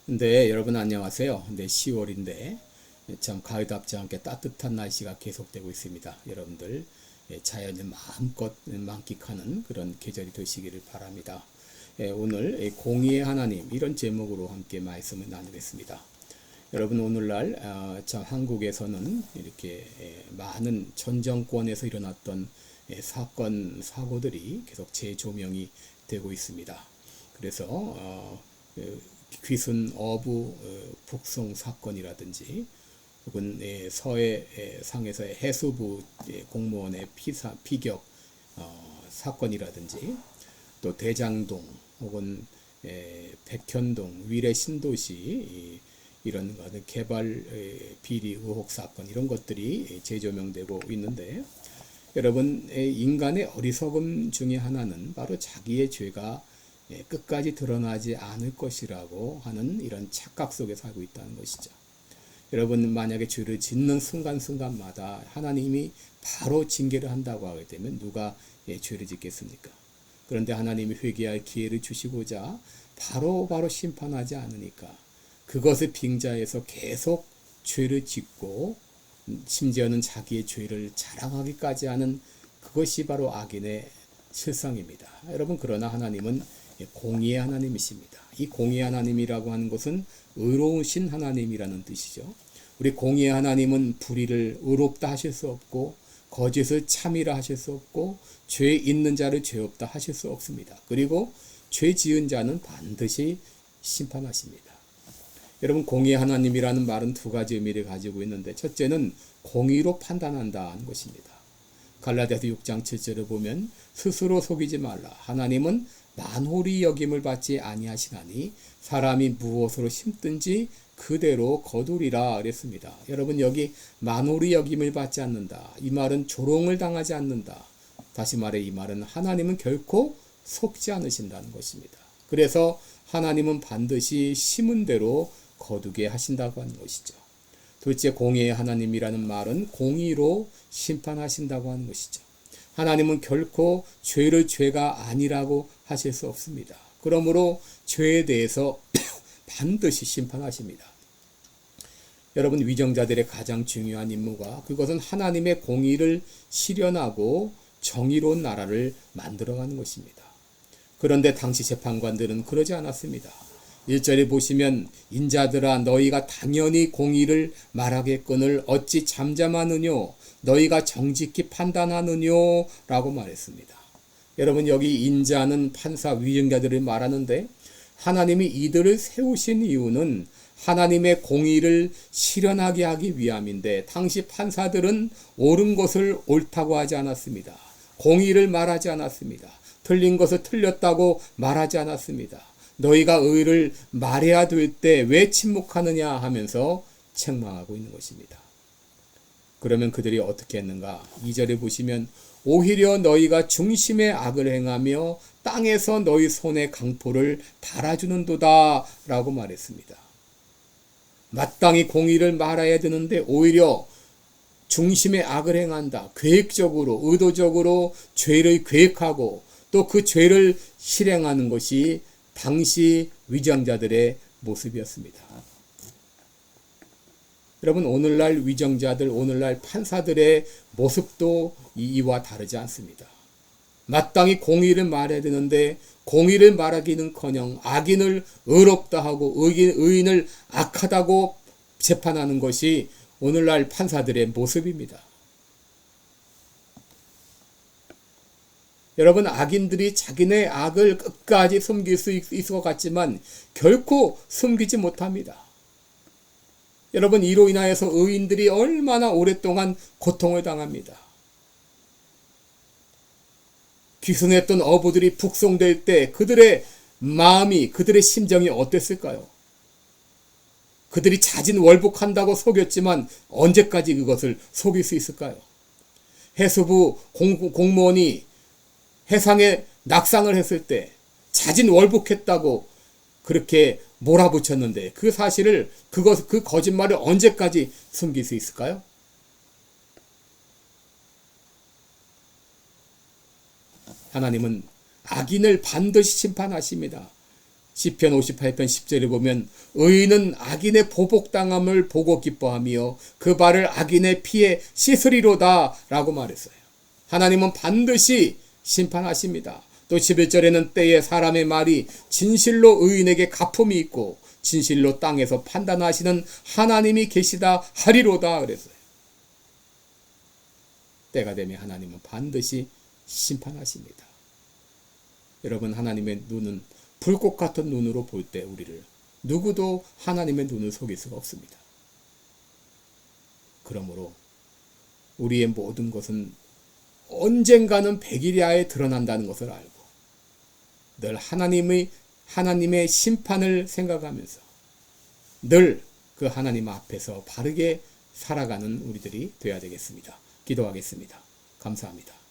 네, 여러분 안녕하세요. 10월인데 참 가을답지 않게 따뜻한 날씨가 계속되고 있습니다. 여러분들 자연을 마음껏 만끽하는 그런 계절이 되시기를 바랍니다. 오늘 공의의 하나님 이런 제목으로 함께 말씀을 나누겠습니다. 여러분 오늘날 참 한국에서는 이렇게 많은 전 정권에서 일어났던 사건 사고들이 계속 재조명이 되고 있습니다. 그래서 귀순 어부 북송 사건이라든지 혹은 서해 상에서의 해수부 공무원의 피격 사건이라든지 또 대장동 혹은 백현동 위례 신도시 이런 개발 비리 의혹 사건 이런 것들이 재조명되고 있는데 여러분 인간의 어리석음 중에 하나는 바로 자기의 죄가 끝까지 드러나지 않을 것이라고 하는 이런 착각 속에 살고 있다는 것이죠. 여러분 만약에 죄를 짓는 순간순간마다 하나님이 바로 징계를 한다고 하게 되면 누가 죄를 짓겠습니까? 그런데 하나님이 회개할 기회를 주시고자 바로 심판하지 않으니까 그것을 빙자해서 계속 죄를 짓고 심지어는 자기의 죄를 자랑하기까지 하는 그것이 바로 악인의 실상입니다. 여러분 그러나 하나님은 공의의 하나님이십니다. 이 공의의 하나님이라고 하는 것은 의로우신 하나님이라는 뜻이죠. 우리 공의의 하나님은 불의를 의롭다 하실 수 없고 거짓을 참이라 하실 수 없고 죄 있는 자를 죄 없다 하실 수 없습니다. 그리고 죄 지은 자는 반드시 심판하십니다. 여러분 공의의 하나님이라는 말은 두 가지 의미를 가지고 있는데 첫째는 공의로 판단한다는 것입니다. 갈라디아서 6장 7절을 보면 스스로 속이지 말라. 하나님은 만홀히 여김을 받지 아니하시나니 사람이 무엇으로 심든지 그대로 거두리라 그랬습니다. 여러분 여기 만홀히 여김을 받지 않는다. 이 말은 조롱을 당하지 않는다. 다시 말해 이 말은 하나님은 결코 속지 않으신다는 것입니다. 그래서 하나님은 반드시 심은 대로 거두게 하신다고 하는 것이죠. 둘째 공의의 하나님이라는 말은 공의로 심판하신다고 하는 것이죠. 하나님은 결코 죄를 죄가 아니라고 하실 수 없습니다. 그러므로 죄에 대해서 반드시 심판하십니다. 여러분 위정자들의 가장 중요한 임무가 그것은 하나님의 공의를 실현하고 정의로운 나라를 만들어가는 것입니다. 그런데 당시 재판관들은 그러지 않았습니다. 1절에 보시면 인자들아 너희가 당연히 공의를 말하겠거늘 어찌 잠잠하느뇨 너희가 정직히 판단하느뇨 라고 말했습니다. 여러분 여기 인자는 판사 위정자들을 말하는데 하나님이 이들을 세우신 이유는 하나님의 공의를 실현하게 하기 위함인데 당시 판사들은 옳은 것을 옳다고 하지 않았습니다. 공의를 말하지 않았습니다. 틀린 것을 틀렸다고 말하지 않았습니다. 너희가 의를 말해야 될 때 왜 침묵하느냐 하면서 책망하고 있는 것입니다. 그러면 그들이 어떻게 했는가? 2절에 보시면 오히려 너희가 중심의 악을 행하며 땅에서 너희 손의 강포를 달아주는도다 라고 말했습니다. 마땅히 공의를 말해야 되는데 오히려 중심의 악을 행한다. 계획적으로 의도적으로 죄를 계획하고 또 그 죄를 실행하는 것이 당시 위정자들의 모습이었습니다. 여러분 오늘날 위정자들 오늘날 판사들의 모습도 이와 다르지 않습니다. 마땅히 공의를 말해야 되는데 공의를 말하기는커녕 악인을 의롭다 하고 의인을 악하다고 재판하는 것이 오늘날 판사들의 모습입니다. 여러분 악인들이 자기네 악을 끝까지 숨길 수 있을 것 같지만 결코 숨기지 못합니다. 여러분 이로 인하여서 의인들이 얼마나 오랫동안 고통을 당합니다. 귀순했던 어부들이 북송될 때 그들의 마음이 그들의 심정이 어땠을까요? 그들이 자진월복한다고 속였지만 언제까지 그것을 속일 수 있을까요? 해수부 공무원이 해상에 낙상을 했을 때 자진월복했다고 그렇게 몰아붙였는데 그 사실을 그 거짓말을 언제까지 숨길 수 있을까요? 하나님은 악인을 반드시 심판하십니다. 시편 58편 10절에 보면 의인은 악인의 보복당함을 보고 기뻐하며 그 발을 악인의 피에 씻으리로다 라고 말했어요. 하나님은 반드시 심판하십니다. 또 11절에는 때에 사람의 말이 진실로 의인에게 가품이 있고 진실로 땅에서 판단하시는 하나님이 계시다 하리로다 그랬어요. 때가 되면 하나님은 반드시 심판하십니다. 여러분, 하나님의 눈은 불꽃 같은 눈으로 볼 때 우리를 누구도 하나님의 눈을 속일 수가 없습니다. 그러므로 우리의 모든 것은 언젠가는 백일야에 드러난다는 것을 알고 늘 하나님의 심판을 생각하면서 늘 그 하나님 앞에서 바르게 살아가는 우리들이 되어야 되겠습니다. 기도하겠습니다. 감사합니다.